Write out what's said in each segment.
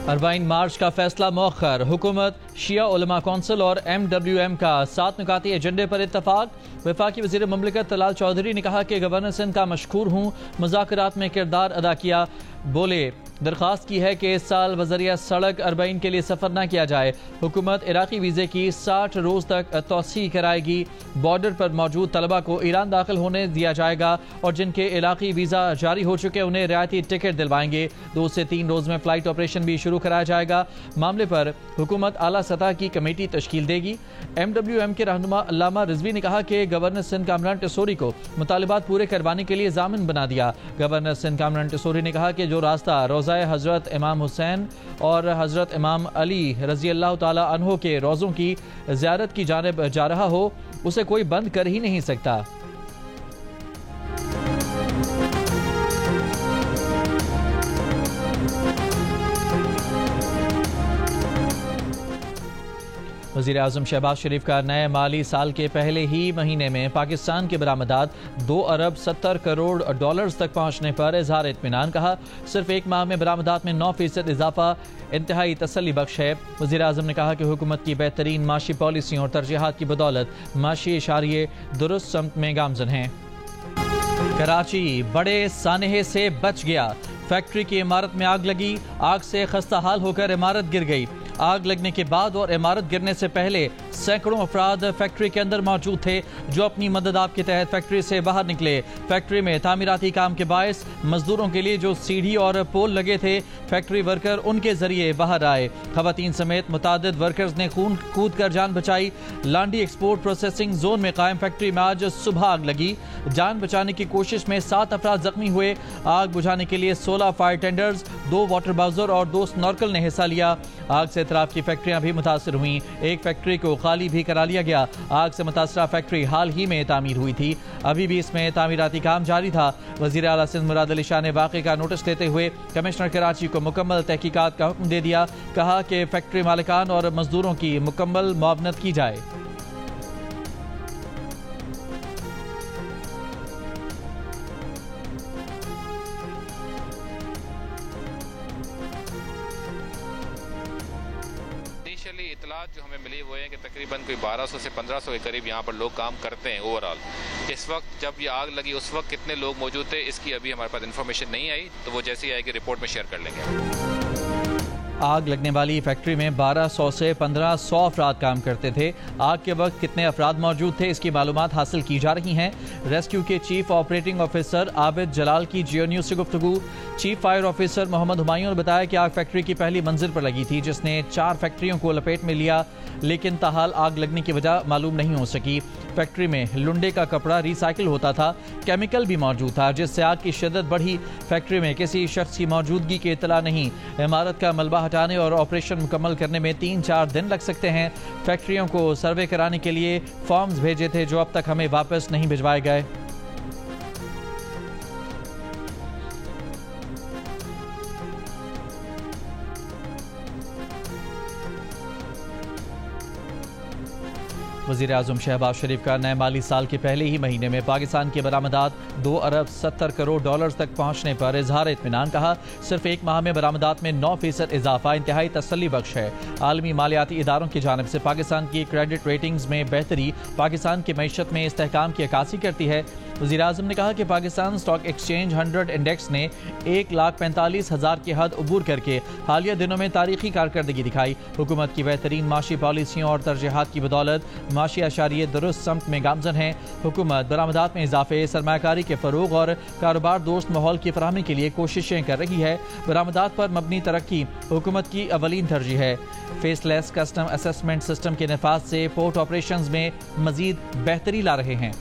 40 مارچ کا فیصلہ مؤخر، حکومت، شیعہ علماء کونسل اور MWM کا 7 نکاتی ایجنڈے پر اتفاق۔ وفاقی وزیر مملکت طلال چودھری نے کہا کہ گورنر سندھ کا مشکور ہوں، مذاکرات میں کردار ادا کیا۔ بولے درخواست کی ہے کہ اس سال بذریعہ سڑک 40 کے لیے سفر نہ کیا جائے۔ حکومت عراقی ویزے کی 60 روز تک توسیع کرائے گی۔ بارڈر پر موجود طلبہ کو ایران داخل ہونے دیا جائے گا اور جن کے عراقی ویزا جاری ہو چکے انہیں رعایتی ٹکٹ دلوائیں گے۔ 2 سے 3 روز میں فلائٹ آپریشن بھی شروع کرایا جائے گا۔ معاملے پر حکومت اعلیٰ سطح کی کمیٹی تشکیل دے گی۔ MWM کے رہنما علامہ رضوی نے کہا کہ گورنر سندھ کامران ٹیسوری کو مطالبات پورے کروانے کے لیے ضامن بنا دیا۔ گورنر سندھ کامران ٹیسوری نے کہا کہ جو راستہ روضہ حضرت امام حسین اور حضرت امام علی رضی اللہ تعالی عنہ کے روضوں کی زیارت کی جانب جا رہا ہو اسے کوئی بند کر ہی نہیں سکتا۔ وزیر اعظم شہباز شریف کا نئے مالی سال کے پہلے ہی مہینے میں پاکستان کی برآمدات 2 ارب 70 کروڑ ڈالرز تک پہنچنے پر اظہار اطمینان۔ کہا صرف 1 ماہ میں برآمدات میں 9% اضافہ انتہائی تسلی بخش ہے۔ وزیر اعظم نے کہا کہ حکومت کی بہترین معاشی پالیسیوں اور ترجیحات کی بدولت معاشی اشاریے درست سمت میں گامزن ہیں۔ کراچی بڑے سانحے سے بچ گیا، فیکٹری کی عمارت میں آگ لگی، آگ سے خستہ حال ہو کر عمارت گر گئی۔ آگ لگنے کے بعد اور عمارت گرنے سے پہلے سینکڑوں افراد فیکٹری کے اندر موجود تھے جو اپنی مدد آپ کے تحت فیکٹری سے باہر نکلے۔ فیکٹری میں تعمیراتی کام کے باعث مزدوروں کے لیے جو سیڑھی اور پول لگے تھے فیکٹری ورکر ان کے ذریعے باہر آئے۔ خواتین سمیت متعدد ورکرز نے خون کود کر جان بچائی۔ لانڈی ایکسپورٹ پروسیسنگ زون میں قائم فیکٹری میں آج صبح آگ لگی۔ جان بچانے کی کوشش میں 7 افراد زخمی ہوئے۔ آگ بجھانے کے لیے 16 فائر ٹینڈرز، 2 واٹر باؤزر اور 2 سنورکل نے حصہ لیا۔ آگ سے اطراف کی فیکٹریاں بھی متاثر ہوئیں۔ ایک فیکٹری کو خالی بھی کرا لیا گیا۔ آگ سے متاثرہ فیکٹری حال ہی میں تعمیر ہوئی تھی، ابھی بھی اس میں تعمیراتی کام جاری تھا۔ وزیر اعلیٰ سندھ مراد علی شاہ نے واقعے کا نوٹس لیتے ہوئے کمشنر کراچی کو مکمل تحقیقات کا حکم دے دیا۔ کہا کہ فیکٹری مالکان اور مزدوروں کی مکمل معاونت کی جائے۔ اطلاعات جو ہمیں ملی وہ ہیں کہ تقریباً کوئی 1200 سے 1500 کے قریب یہاں پر لوگ کام کرتے ہیں اوورآل۔ اس وقت جب یہ آگ لگی اس وقت کتنے لوگ موجود تھے اس کی ابھی ہمارے پاس انفارمیشن نہیں آئی، تو وہ جیسی آئے گی رپورٹ میں شیئر کر لیں گے۔ آگ لگنے والی فیکٹری میں 1200 سے 1500 افراد کام کرتے تھے۔ آگ کے وقت کتنے افراد موجود تھے اس کی معلومات حاصل کی جا رہی ہیں۔ ریسکیو کے چیف آپریٹنگ آفیسر عابد جلال کی جیو نیوز سے گفتگو۔ چیف فائر آفیسر محمد ہمایوں نے بتایا کہ آگ فیکٹری کی پہلی منزل پر لگی تھی جس نے 4 فیکٹریوں کو لپیٹ میں لیا، لیکن تاحال آگ لگنے کی وجہ معلوم نہیں ہو سکی۔ فیکٹری میں لنڈے کا کپڑا ری سائیکل ہوتا تھا، کیمیکل بھی موجود تھا جس سے آگ کی شدت بڑھی۔ فیکٹری میں کسی شخص کی موجودگی کی اطلاع نہیں۔ عمارت کا ملبہ ہٹانے اور آپریشن مکمل کرنے میں 3-4 دن لگ سکتے ہیں۔ فیکٹریوں کو سروے کرانے کے لیے فارمز بھیجے تھے جو اب تک ہمیں واپس نہیں بھجوائے گئے۔ وزیر اعظم شہباز شریف کا نئے مالی سال کے پہلے ہی مہینے میں پاکستان کی برآمدات 2 ارب 70 کروڑ ڈالرز تک پہنچنے پر اظہار اطمینان۔ کہا صرف 1 ماہ میں برآمدات میں 9% اضافہ انتہائی تسلی بخش ہے۔ عالمی مالیاتی اداروں کی جانب سے پاکستان کی کریڈٹ ریٹنگز میں بہتری پاکستان کی معیشت میں استحکام کی عکاسی کرتی ہے۔ وزیر اعظم نے کہا کہ پاکستان اسٹاک ایکسچینج 100 انڈیکس نے 1,45,000 کی حد عبور کر کے حالیہ دنوں میں تاریخی کارکردگی دکھائی۔ حکومت کی بہترین معاشی پالیسیوں اور ترجیحات کی بدولت معاشی اشاریے درست سمت میں گامزن ہیں۔ حکومت برآمدات میں اضافے، سرمایہ کاری کے فروغ اور کاروبار دوست ماحول کی فراہمی کے لیے کوششیں کر رہی ہے۔ برآمدات پر مبنی ترقی حکومت کی اولین ترجیح ہے۔ فیس لیس کسٹم اسسمنٹ سسٹم کے نفاذ سے پورٹ آپریشنز میں مزید بہتری لا رہے ہیں۔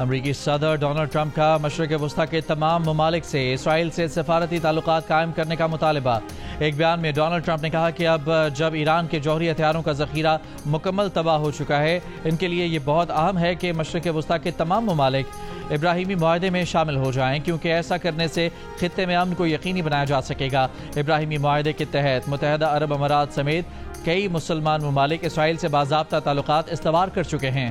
امریکی صدر ڈونلڈ ٹرمپ کا مشرق وسطی کے تمام ممالک سے اسرائیل سے سفارتی تعلقات قائم کرنے کا مطالبہ۔ ایک بیان میں ڈونلڈ ٹرمپ نے کہا کہ اب جب ایران کے جوہری ہتھیاروں کا ذخیرہ مکمل تباہ ہو چکا ہے، ان کے لیے یہ بہت اہم ہے کہ مشرق وسطی کے تمام ممالک ابراہیمی معاہدے میں شامل ہو جائیں، کیونکہ ایسا کرنے سے خطے میں امن کو یقینی بنایا جا سکے گا۔ ابراہیمی معاہدے کے تحت متحدہ عرب امارات سمیت کئی مسلمان ممالک اسرائیل سے باضابطہ تعلقات استوار کر چکے ہیں۔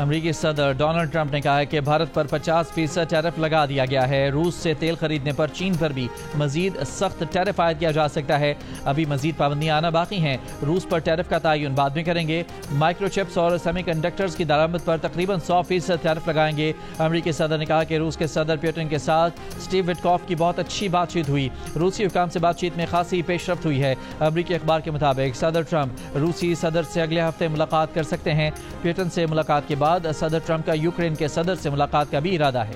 امریکی صدر ڈونلڈ ٹرمپ نے کہا ہے کہ بھارت پر 50% ٹیرف لگا دیا گیا ہے۔ روس سے تیل خریدنے پر چین پر بھی مزید سخت ٹیرف عائد کیا جا سکتا ہے۔ ابھی مزید پابندیاں آنا باقی ہیں۔ روس پر ٹیرف کا تعین بعد میں کریں گے۔ مائکرو چپس اور سیمی کنڈکٹرز کی درآمد پر تقریباً 100% ٹیرف لگائیں گے۔ امریکی صدر نے کہا کہ روس کے صدر پیوٹن کے ساتھ اسٹیو وٹکوف کی بہت اچھی بات چیت ہوئی۔ روسی حکام سے بات چیت میں خاصی پیش رفت ہوئی ہے۔ امریکی اخبار کے مطابق صدر ٹرمپ روسی صدر سے اگلے ہفتے ملاقات کر سکتے ہیں۔ پیوٹن سے ملاقات کے بعد صدر ٹرمپ کا یوکرین کے صدر سے ملاقات کا بھی ارادہ ہے۔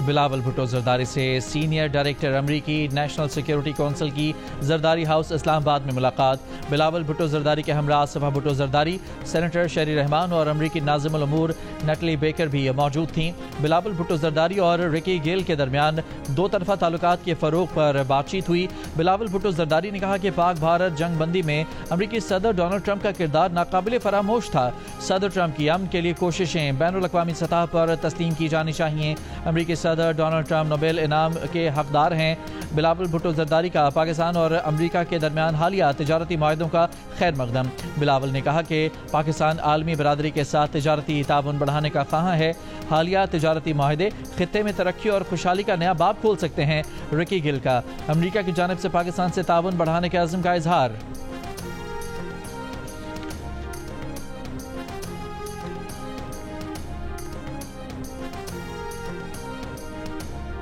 بلاول بھٹو زرداری سے سینئر ڈائریکٹر امریکی نیشنل سیکیورٹی کونسل کی زرداری ہاؤس اسلام آباد میں ملاقات۔ بلاول بھٹو زرداری کے ہمراہ صفا بھٹو زرداری، سینیٹر شیری رحمان اور امریکی ناظم الامور نٹلی بیکر بھی موجود تھیں۔ بلاول بھٹو زرداری اور رکی گیل کے درمیان دو طرفہ تعلقات کے فروغ پر بات چیت ہوئی۔ بلاول بھٹو زرداری نے کہا کہ پاک بھارت جنگ بندی میں امریکی صدر ڈونلڈ ٹرمپ کا کردار ناقابل فراموش تھا۔ صدر ٹرمپ کی امن کے لیے کوششیں بین الاقوامی سطح پر تسلیم کی جانی چاہیے۔ امریکی صدر ڈونلڈ ٹرمپ نوبل انعام کے حقدار ہیں۔ بلاول بھٹو زرداری کا پاکستان اور امریکہ کے درمیان حالیہ تجارتی معاہدوں کا خیر مقدم۔ بلاول نے کہا کہ پاکستان عالمی برادری کے ساتھ تجارتی تعاون بڑھانے کا خواہاں ہے۔ حالیہ تجارتی معاہدے خطے میں ترقی اور خوشحالی کا نیا باب کھول سکتے ہیں۔ رکی گل کا امریکہ کی جانب سے پاکستان سے تعاون بڑھانے کے عزم کا اظہار۔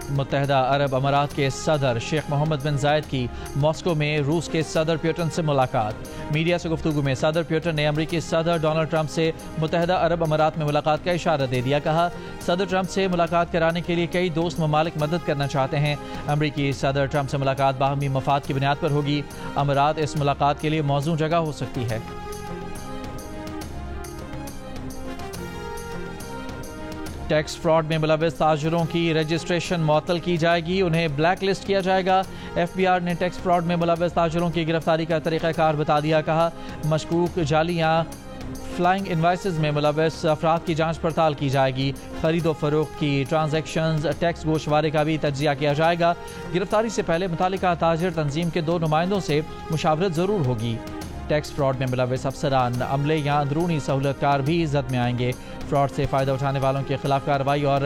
متحدہ عرب امارات کے صدر شیخ محمد بن زائد کی ماسکو میں روس کے صدر پیوٹن سے ملاقات۔ میڈیا سے گفتگو میں صدر پیوٹن نے امریکی صدر ڈونلڈ ٹرمپ سے متحدہ عرب امارات میں ملاقات کا اشارہ دے دیا۔ کہا صدر ٹرمپ سے ملاقات کرانے کے لیے کئی دوست ممالک مدد کرنا چاہتے ہیں۔ امریکی صدر ٹرمپ سے ملاقات باہمی مفاد کی بنیاد پر ہوگی۔ امارات اس ملاقات کے لیے موزوں جگہ ہو سکتی ہے۔ ٹیکس فراڈ میں ملوث تاجروں کی رجسٹریشن معطل کی جائے گی، انہیں بلیک لسٹ کیا جائے گا۔ ایف بی آر نے ٹیکس فراڈ میں ملوث تاجروں کی گرفتاری کا طریقہ کار بتا دیا۔ کہا مشکوک جعلی یا فلائنگ انوائسز میں ملوث افراد کی جانچ پڑتال کی جائے گی۔ خرید و فروخت کی ٹرانزیکشنز ٹیکس گوشوارے کا بھی تجزیہ کیا جائے گا۔ گرفتاری سے پہلے متعلقہ تاجر تنظیم کے 2 نمائندوں سے مشاورت ضرور ہوگی۔ ٹیکس فراڈ میں ملوث افسران، عملے یا اندرونی سہولت کار بھی زد میں آئیں گے۔ فراڈ سے فائدہ اٹھانے والوں کے خلاف کارروائی اور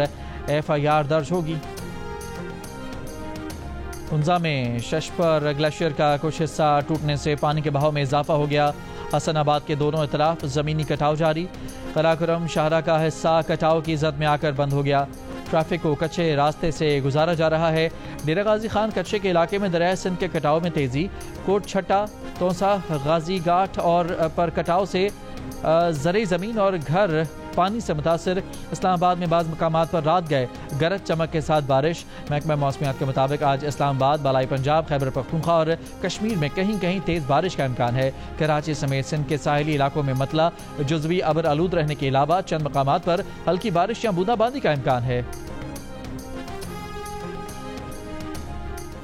ایف آئی آر درج ہوگی۔ ہنزا میں ششپر گلیشیئر کا کچھ حصہ ٹوٹنے سے پانی کے بہاؤ میں اضافہ ہو گیا۔ حسن آباد کے دونوں اطراف زمینی کٹاؤ جاری۔ قراقرم شاہراہ کا حصہ کٹاؤ کی زد میں آ کر بند ہو گیا۔ ٹریفک کو کچے راستے سے گزارا جا رہا ہے۔ ڈیرہ غازی خان کچے کے علاقے میں دریائے سندھ کے کٹاؤ میں تیزی۔ کوٹ چھٹا، تونسا، غازی گھاٹ اور پر کٹاؤ سے زرعی زمین اور گھر پانی سے متاثر۔ اسلام آباد میں بعض مقامات پر رات گئے گرج چمک کے ساتھ بارش۔ محکمہ موسمیات کے مطابق آج اسلام آباد، بالائی پنجاب، خیبر پختونخوا اور کشمیر میں کہیں کہیں تیز بارش کا امکان ہے۔ کراچی سمیت سندھ کے ساحلی علاقوں میں مطلع جزوی ابر آلود رہنے کے علاوہ چند مقامات پر ہلکی بارش یا بوندا باندی کا امکان ہے۔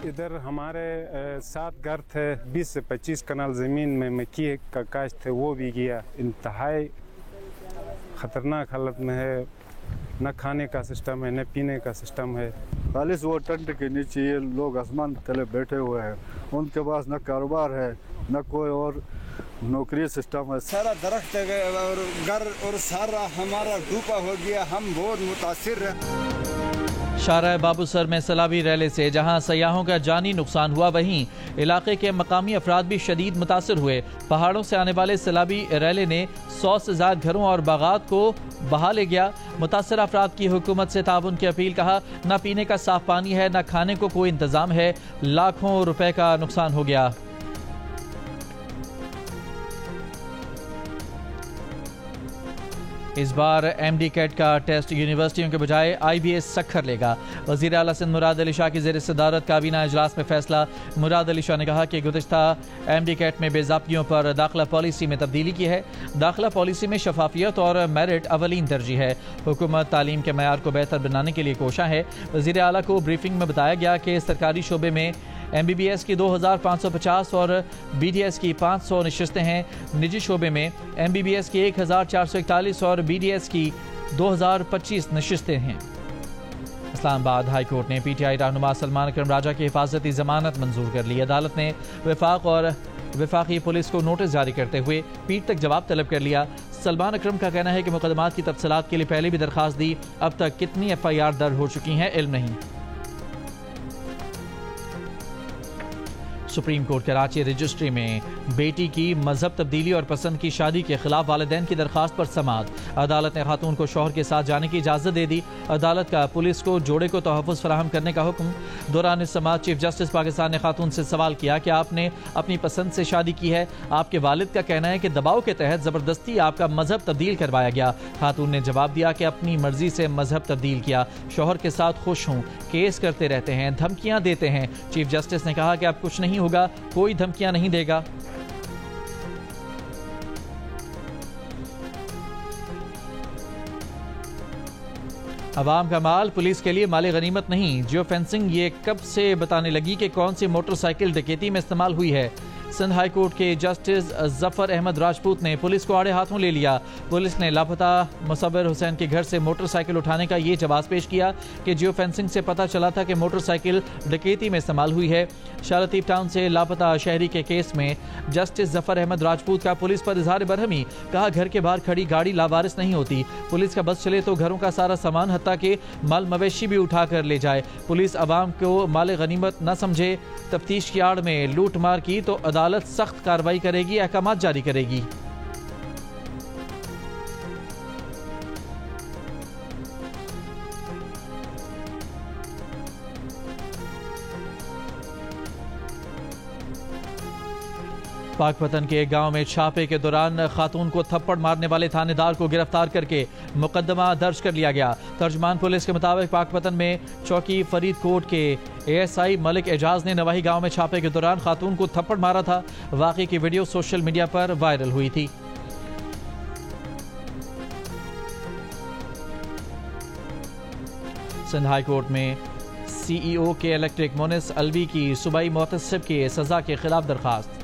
ادھر ہمارے 7 گھر تھے، 20 سے 25 کنال زمین میں مکی کا کاشت تھے، وہ بھی گیا۔ انتہائی خطرناک حالت میں ہے، نہ کھانے کا سسٹم ہے، نہ پینے کا سسٹم ہے۔ خالص وہ ٹنٹ کے نیچے یہ لوگ آسمان تلے بیٹھے ہوئے ہیں، ان کے پاس نہ کاروبار ہے نہ کوئی اور نوکری سسٹم ہے۔ سارا درخت اور گھر اور سارا ہمارا ڈوبا ہو گیا، ہم بہت متاثر ہیں۔ شارع بابو سر میں سیلابی ریلے سے جہاں سیاحوں کا جانی نقصان ہوا، وہیں علاقے کے مقامی افراد بھی شدید متاثر ہوئے۔ پہاڑوں سے آنے والے سیلابی ریلے نے 100 سے زائد گھروں اور باغات کو بہا لے گیا۔ متاثرہ افراد کی حکومت سے تعاون کی اپیل۔ کہا نہ پینے کا صاف پانی ہے، نہ کھانے کو کوئی انتظام ہے، لاکھوں روپے کا نقصان ہو گیا۔ اس بار ایم ڈی کیٹ کا ٹیسٹ یونیورسٹیوں کے بجائے آئی بی ایس سکھر لے گا۔ وزیر اعلیٰ سندھ مراد علی شاہ کی زیر صدارت کابینہ اجلاس میں فیصلہ۔ مراد علی شاہ نے کہا کہ گزشتہ ایم ڈی کیٹ میں بے ضابطگیوں پر داخلہ پالیسی میں تبدیلی کی ہے۔ داخلہ پالیسی میں شفافیت اور میرٹ اولین ترجیح ہے۔ حکومت تعلیم کے معیار کو بہتر بنانے کے لیے کوشاں ہے۔ وزیر اعلیٰ کو بریفنگ میں بتایا گیا کہ سرکاری شعبے میں ایم بی بی ایس کی 2550 اور بی ڈی ایس کی 500 نشستیں ہیں۔ نجی شعبے میں ایم بی بی ایس کی 1441 اور بی ڈی ایس کی 2025 نشستیں ہیں۔ اسلام آباد ہائی کورٹ نے پی ٹی آئی رہنما سلمان اکرم راجہ کی حفاظتی ضمانت منظور کر لی۔ عدالت نے وفاقی پولیس کو نوٹس جاری کرتے ہوئے پیٹ تک جواب طلب کر لیا۔ سلمان اکرم کا کہنا ہے کہ مقدمات کی تفصیلات کے لیے پہلے بھی درخواست دی، اب تک کتنی ایف آئی آر درج ہو چکی ہیں علم نہیں۔ سپریم کورٹ کراچی رجسٹری میں بیٹی کی مذہب تبدیلی اور پسند کی شادی کے خلاف والدین کی درخواست پر سماعت۔ عدالت نے خاتون کو شوہر کے ساتھ جانے کی اجازت دے دی۔ عدالت کا پولیس کو جوڑے کو تحفظ فراہم کرنے کا حکم۔ دوران سماعت چیف جسٹس پاکستان نے خاتون سے سوال کیا کہ آپ نے اپنی پسند سے شادی کی ہے؟ آپ کے والد کا کہنا ہے کہ دباؤ کے تحت زبردستی آپ کا مذہب تبدیل کروایا گیا۔ خاتون نے جواب دیا کہ اپنی مرضی سے مذہب تبدیل کیا، شوہر کے ساتھ خوش ہوں، کیس کرتے رہتے ہیں، دھمکیاں دیتے ہیں۔ چیف جسٹس نے کہا کہ اب کچھ نہیں ہوگا، کوئی دھمکیاں نہیں دے گا۔ عوام کا مال پولیس کے لیے مال غنیمت نہیں، جیو فینسنگ یہ کب سے بتانے لگی کہ کون سی موٹر سائیکل ڈکیتی میں استعمال ہوئی ہے۔ سندھ ہائی کورٹ کے جسٹس ظفر احمد راجپوت نے پولیس کو آڑے ہاتھوں لے لیا۔ پولیس نے لاپتہ مصور حسین کے گھر سے موٹر سائیکل اٹھانے کا یہ جواز پیش کیا کہ جیو فینسنگ سے پتہ چلا تھا کہ موٹر سائیکل ڈکیتی میں استعمال ہوئی ہے۔ شاہ لطیف ٹاؤن سے لاپتہ شہری کے کیس میں جسٹس ظفر احمد راجپوت کا پولیس پر اظہار برہمی، کہا گھر کے باہر کھڑی گاڑی لاوارث نہیں ہوتی، پولیس کا بس چلے تو گھروں کا سارا سامان حتیٰ کہ مال مویشی بھی اٹھا کر لے جائے۔ پولیس عوام کو مال غنیمت نہ سمجھے، تفتیش کی آڑ میں لوٹ مار کی تو عدالت سخت کارروائی کرے گی، احکامات جاری کرے گی۔ پاک پتن کے ایک گاؤں میں چھاپے کے دوران خاتون کو تھپڑ مارنے والے تھانے دار کو گرفتار کر کے مقدمہ درج کر لیا گیا۔ ترجمان پولیس کے مطابق پاک پتن میں چوکی فرید کوٹ کے اے ایس آئی ملک اعجاز نے نواحی گاؤں میں چھاپے کے دوران خاتون کو تھپڑ مارا تھا۔ واقعے کی ویڈیو سوشل میڈیا پر وائرل ہوئی تھی۔ سندھ ہائی کورٹ میں سی ای او کے الیکٹرک مونس الوی کی صوبائی محتسب کی سزا کے خلاف درخواست۔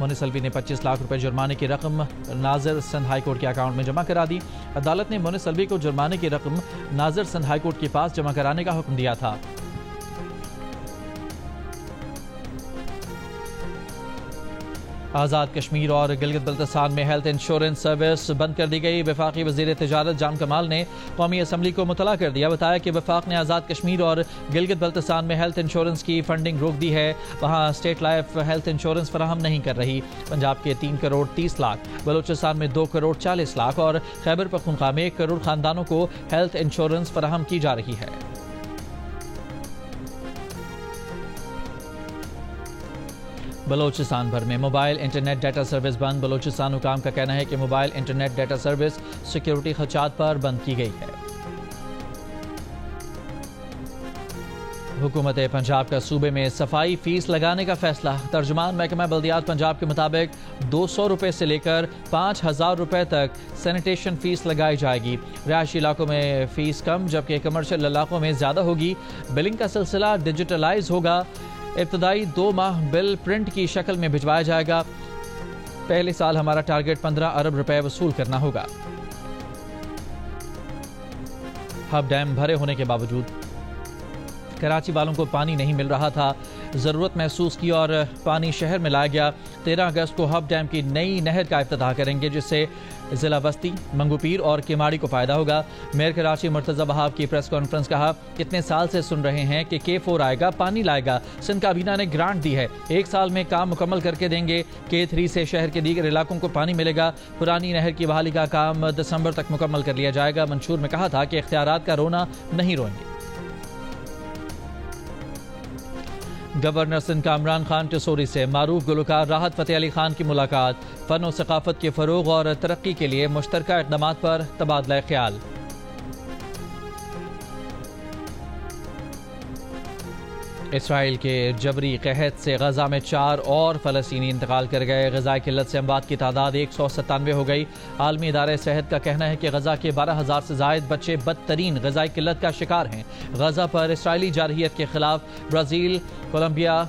مونس الوی نے 25 لاکھ روپے جرمانے کی رقم ناظر سندھ ہائی کورٹ کے اکاؤنٹ میں جمع کرا دی۔ عدالت نے مونس الوی کو جرمانے کی رقم ناظر سندھ ہائی کورٹ کے پاس جمع کرانے کا حکم دیا تھا۔ آزاد کشمیر اور گلگت بلتستان میں ہیلتھ انشورنس سروس بند کر دی گئی۔ وفاقی وزیر تجارت جان کمال نے قومی اسمبلی کو مطلع کر دیا، بتایا کہ وفاق نے آزاد کشمیر اور گلگت بلتستان میں ہیلتھ انشورنس کی فنڈنگ روک دی ہے، وہاں اسٹیٹ لائف ہیلتھ انشورنس فراہم نہیں کر رہی۔ پنجاب کے 3 کروڑ 30 لاکھ، بلوچستان میں 2 کروڑ 40 لاکھ اور خیبر پختونخوا میں 1 کروڑ خاندانوں کو ہیلتھ انشورنس فراہم کی جا رہی ہے۔ بلوچستان بھر میں موبائل انٹرنیٹ ڈیٹا سروس بند۔ بلوچستان حکام کا کہنا ہے کہ mobile internet data service security خدشات پر بند کی گئی ہے۔ حکومت پنجاب کا صوبے میں صفائی فیس لگانے کا فیصلہ۔ ترجمان محکمہ بلدیات پنجاب کے مطابق 200 روپے سے لے کر 5000 روپے تک سینیٹیشن فیس لگائی جائے گی۔ رہائشی علاقوں میں فیس کم جبکہ کمرشل علاقوں میں زیادہ ہوگی۔ بلنگ کا سلسلہ ڈیجیٹلائز ہوگا۔ ابتدائی 2 ماہ بل پرنٹ کی شکل میں بھجوایا جائے گا۔ پہلے سال ہمارا ٹارگٹ 15 ارب روپے وصول کرنا ہوگا۔ ہب ڈیم بھرے ہونے کے باوجود کراچی والوں کو پانی نہیں مل رہا تھا، ضرورت محسوس کی اور پانی شہر میں لایا گیا۔ 13 اگست کو ہب ڈیم کی نئی نہر کا افتتاح کریں گے، جس سے ضلع بستی، منگو پیر اور کیماڑی کو فائدہ ہوگا۔ میئر کراچی مرتضی وہاب کی پریس کانفرنس، کہا کتنے سال سے سن رہے ہیں کہ K4 آئے گا، پانی لائے گا، سندھ کابینہ نے گرانٹ دی ہے، 1 سال میں کام مکمل کر کے دیں گے۔ K3 سے شہر کے دیگر علاقوں کو پانی ملے گا۔ پرانی نہر کی بحالی کا کام دسمبر تک مکمل کر لیا جائے گا۔ منشور میں کہا تھا کہ اختیارات کا رونا نہیں روئیں گے۔ گورنر سندھ کامران خان ٹسوری سے معروف گلوکار راحت فتح علی خان کی ملاقات۔ فن و ثقافت کے فروغ اور ترقی کے لیے مشترکہ اقدامات پر تبادلہ خیال۔ اسرائیل کے جبری قحط سے غزہ میں 4 اور فلسطینی انتقال کر گئے۔ غذائی قلت سے اموات کی تعداد 197 ہو گئی۔ عالمی ادارہ صحت کا کہنا ہے کہ غزہ کے 12,000 سے زائد بچے بدترین غذائی قلت کا شکار ہیں۔ غزہ پر اسرائیلی جارحیت کے خلاف برازیل، کولمبیا،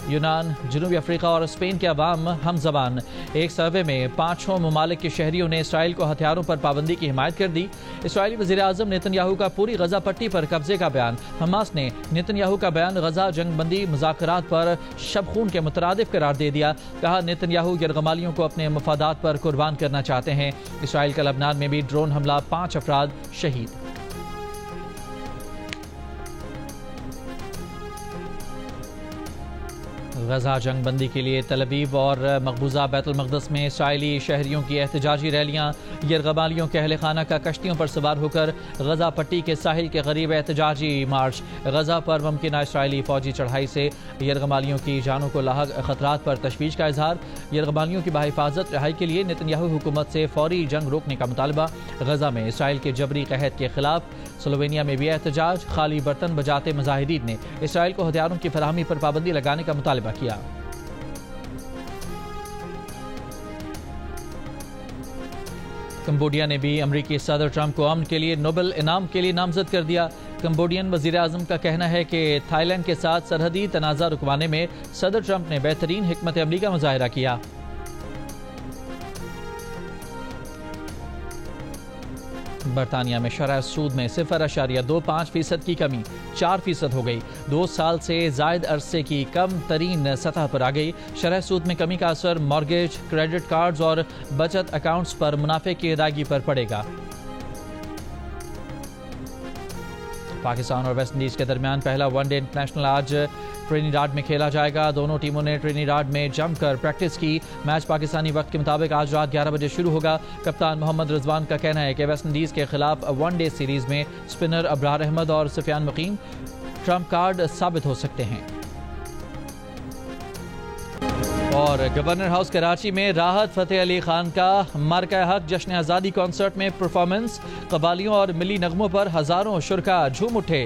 یونان، جنوبی افریقہ اور اسپین کے عوام ہم زبان۔ ایک سروے میں 5 ممالک کے شہریوں نے اسرائیل کو ہتھیاروں پر پابندی کی حمایت کر دی۔ اسرائیلی وزیر اعظم نیتن یاہو کا پوری غزہ پٹی پر قبضے کا بیان۔ حماس نے نیتن یاہو کا بیان غزہ جنگ بندی مذاکرات پر شب خون کے مترادف قرار دے دیا۔ کہا نیتن یاہو یرغمالیوں کو اپنے مفادات پر قربان کرنا چاہتے ہیں۔ اسرائیل کا لبنان میں بھی ڈرون حملہ، 5 افراد شہید۔ غزہ جنگ بندی کے لیے تل ابیب اور مقبوضہ بیت المقدس میں اسرائیلی شہریوں کی احتجاجی ریلیاں۔ یرغمالیوں کے اہل خانہ کا کشتیوں پر سوار ہو کر غزہ پٹی کے ساحل کے قریب احتجاجی مارچ۔ غزہ پر ممکنہ اسرائیلی فوجی چڑھائی سے یرغمالیوں کی جانوں کو لاحق خطرات پر تشویش کا اظہار۔ یرغمالیوں کی بحفاظت رہائی کے لیے نیتن یاہو حکومت سے فوری جنگ روکنے کا مطالبہ۔ غزہ میں اسرائیل کے جبری قحط کے خلاف سلووینیا میں بھی احتجاج۔ خالی برتن بجاتے مظاہرین نے اسرائیل کو ہتھیاروں کی فراہمی پر پابندی لگانے کا مطالبہ کیا۔ کمبوڈیا نے بھی امریکی صدر ٹرمپ کو امن کے لیے نوبل انعام کے لیے نامزد کر دیا۔ کمبوڈین وزیر اعظم کا کہنا ہے کہ تھائی لینڈ کے ساتھ سرحدی تنازع رکوانے میں صدر ٹرمپ نے بہترین حکمت عملی کا مظاہرہ کیا۔ برطانیہ میں شرح سود میں 0.25% کی کمی 4% ہو گئی۔ 2 سال سے زائد عرصے کی کم ترین سطح پر آ گئی۔ شرح سود میں کمی کا اثر مارگیج، کریڈٹ کارڈز اور بچت اکاؤنٹس پر منافع کی ادائیگی پر پڑے گا۔ پاکستان اور ویسٹ انڈیز کے درمیان پہلا ون ڈے انٹرنیشنل آج ٹرینیڈاڈ میں کھیلا جائے گا۔ دونوں ٹیموں نے ٹرینیڈاڈ میں جم کر پریکٹس کی۔ میچ پاکستانی وقت کے مطابق آج رات 11 بجے شروع ہوگا۔ کپتان محمد رضوان کا کہنا ہے کہ ویسٹ انڈیز کے خلاف ون ڈے سیریز میں اسپنر ابرار احمد اور سفیان مقیم ٹرمپ کارڈ ثابت ہو سکتے ہیں۔ اور گورنر ہاؤس کراچی میں راحت فتح علی خان کا مارکہ حق جشن آزادی کنسرٹ میں پرفارمنس۔ قوالیوں اور ملی نغموں پر ہزاروں شرکاء جھوم اٹھے۔